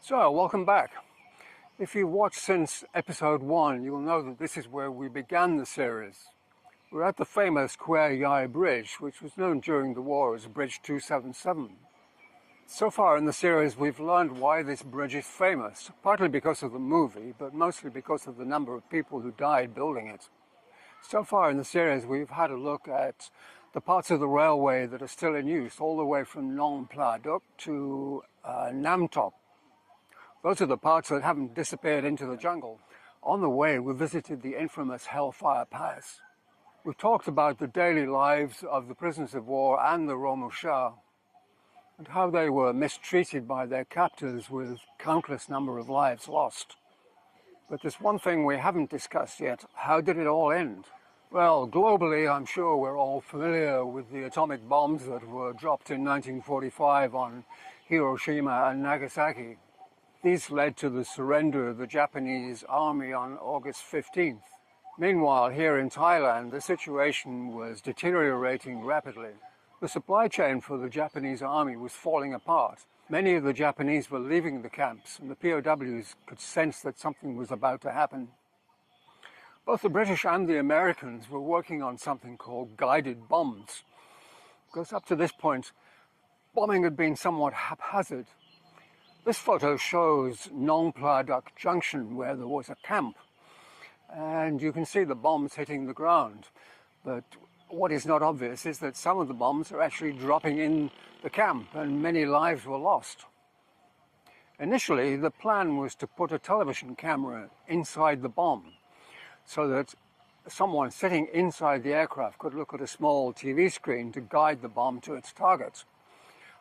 So, welcome back. If you've watched since episode 1, you'll know that this is where we began the series. We're at the famous WWII bridge, which was known during the war as Bridge 277. So far in the series, we've learned why this bridge is famous, partly because of the movie, but mostly because of the number of people who died building it. So far in the series, we've had a look at the parts of the railway that are still in use, all the way from Nong Pladuk to Nam Tok. Those are the parts that haven't disappeared into the jungle. On the way, we visited the infamous Hellfire Pass. We've talked about the daily lives of the prisoners of war and the Romusha, and how they were mistreated by their captors with countless number of lives lost. But there's one thing we haven't discussed yet. How did it all end? Well, globally, I'm sure we're all familiar with the atomic bombs that were dropped in 1945 on Hiroshima and Nagasaki. These led to the surrender of the Japanese army on August 15th. Meanwhile, here in Thailand, the situation was deteriorating rapidly. The supply chain for the Japanese army was falling apart. Many of the Japanese were leaving the camps, and the POWs could sense that something was about to happen. Both the British and the Americans were working on something called guided bombs, because up to this point, bombing had been somewhat haphazard. This photo shows Nong Pladuk Junction, where there was a camp, and you can see the bombs hitting the ground. But what is not obvious is that some of the bombs are actually dropping in the camp, and many lives were lost. Initially, the plan was to put a television camera inside the bomb, so that someone sitting inside the aircraft could look at a small TV screen to guide the bomb to its target.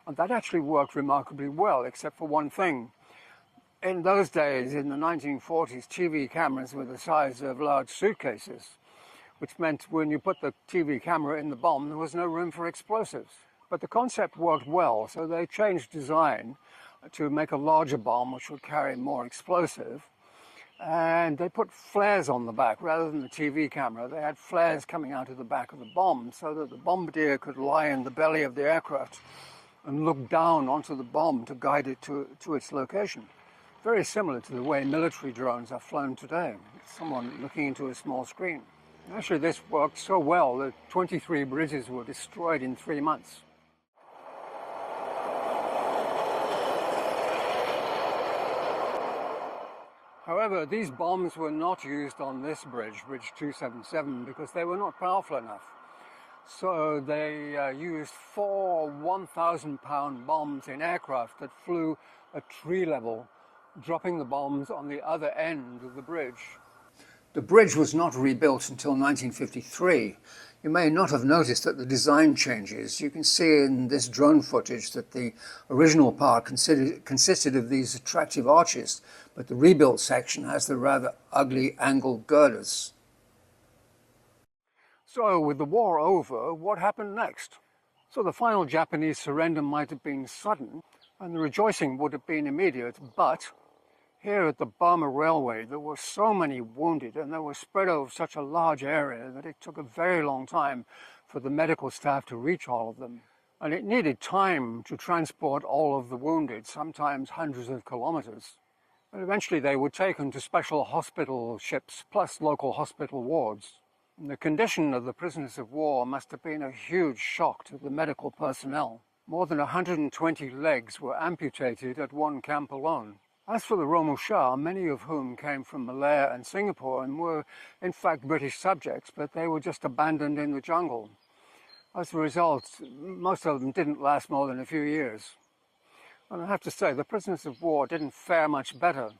And that actually worked remarkably well, except for one thing. In those days, in the 1940s, TV cameras were the size of large suitcases, which meant when you put the TV camera in the bomb, there was no room for explosives. But the concept worked well, so they changed design to make a larger bomb, which would carry more explosive. And they put flares on the back rather than the TV camera. They had flares coming out of the back of the bomb so that the bombardier could lie in the belly of the aircraft and look down onto the bomb to guide it to its location. Very similar to the way military drones are flown today, someone looking into a small screen. Actually, this worked so well that 23 bridges were destroyed in 3 months. However, these bombs were not used on this bridge, Bridge 277, because they were not powerful enough. So they used 4 1,000-pound bombs in aircraft that flew at tree level, dropping the bombs on the other end of the bridge. The bridge was not rebuilt until 1953. You may not have noticed that the design changes. You can see in this drone footage that the original part consisted of these attractive arches, but the rebuilt section has the rather ugly angled girders. So, with the war over, what happened next? So the final Japanese surrender might have been sudden, and the rejoicing would have been immediate, but here at the Burma Railway, there were so many wounded, and they were spread over such a large area that it took a very long time for the medical staff to reach all of them. And it needed time to transport all of the wounded, sometimes hundreds of kilometers. And eventually they were taken to special hospital ships, plus local hospital wards. And the condition of the prisoners of war must have been a huge shock to the medical personnel. More than 120 legs were amputated at one camp alone. As for the Romusha, many of whom came from Malaya and Singapore and were in fact British subjects, but they were just abandoned in the jungle. As a result, most of them didn't last more than a few years. And I have to say, the prisoners of war didn't fare much better.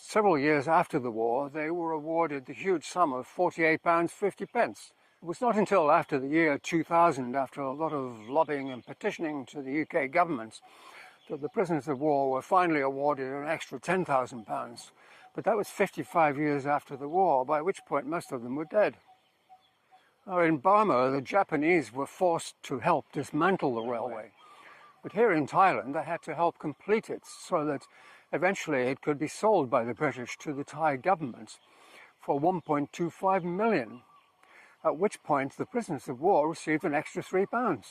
Several years after the war, they were awarded the huge sum of £48.50. It was not until after the year 2000, after a lot of lobbying and petitioning to the UK government, that the prisoners of war were finally awarded an extra £10,000. But that was 55 years after the war, by which point most of them were dead. Now, in Burma, the Japanese were forced to help dismantle the railway. But here in Thailand, they had to help complete it so that eventually it could be sold by the British to the Thai government for £1.25 million, at which point the prisoners of war received an extra £3.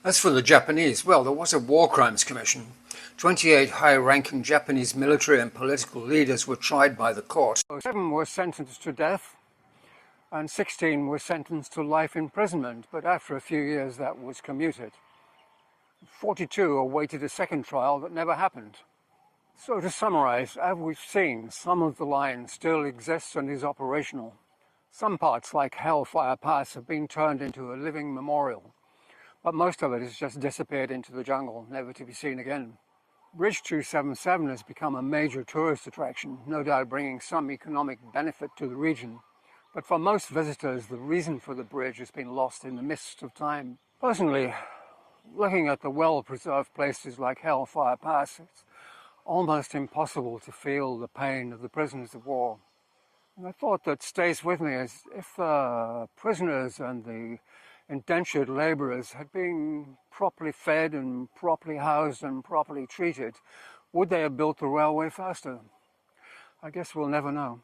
As for the Japanese, well, there was a War Crimes Commission. 28 high-ranking Japanese military and political leaders were tried by the court. 7 were sentenced to death, and 16 were sentenced to life imprisonment, but after a few years that was commuted. 42 awaited a second trial that never happened. So to summarize, as we've seen, some of the line still exists and is operational. Some parts, like Hellfire Pass, have been turned into a living memorial, but most of it has just disappeared into the jungle, never to be seen again. Bridge 277 has become a major tourist attraction, no doubt bringing some economic benefit to the region. But for most visitors, the reason for the bridge has been lost in the mist of time. Personally, looking at the well-preserved places like Hellfire Pass, it's almost impossible to feel the pain of the prisoners of war. And the thought that stays with me is, if the prisoners and the indentured labourers had been properly fed and properly housed and properly treated, would they have built the railway faster? I guess we'll never know.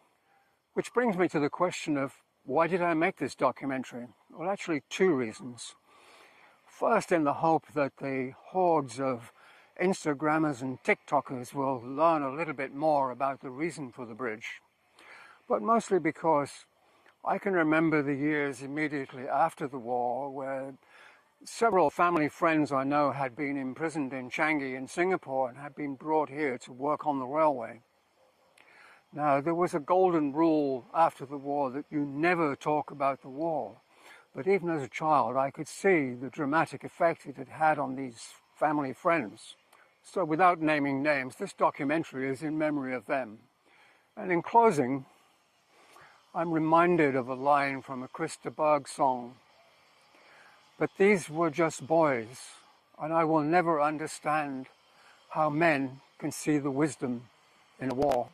Which brings me to the question of, why did I make this documentary? Well, actually 2 reasons. First, in the hope that the hordes of Instagrammers and TikTokers will learn a little bit more about the reason for the bridge. But mostly because I can remember the years immediately after the war where several family friends I know had been imprisoned in Changi in Singapore and had been brought here to work on the railway. Now, there was a golden rule after the war that you never talk about the war. But even as a child, I could see the dramatic effect it had had on these family friends. So without naming names, this documentary is in memory of them. And in closing, I'm reminded of a line from a Christa Berg song. But these were just boys, and I will never understand how men can see the wisdom in a war.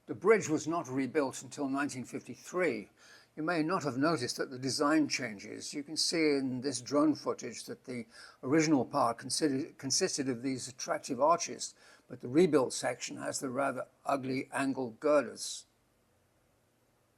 The bridge was not rebuilt until 1953. You may not have noticed that the design changes. You can see in this drone footage that the original part consisted of these attractive arches, but the rebuilt section has the rather ugly angled girders.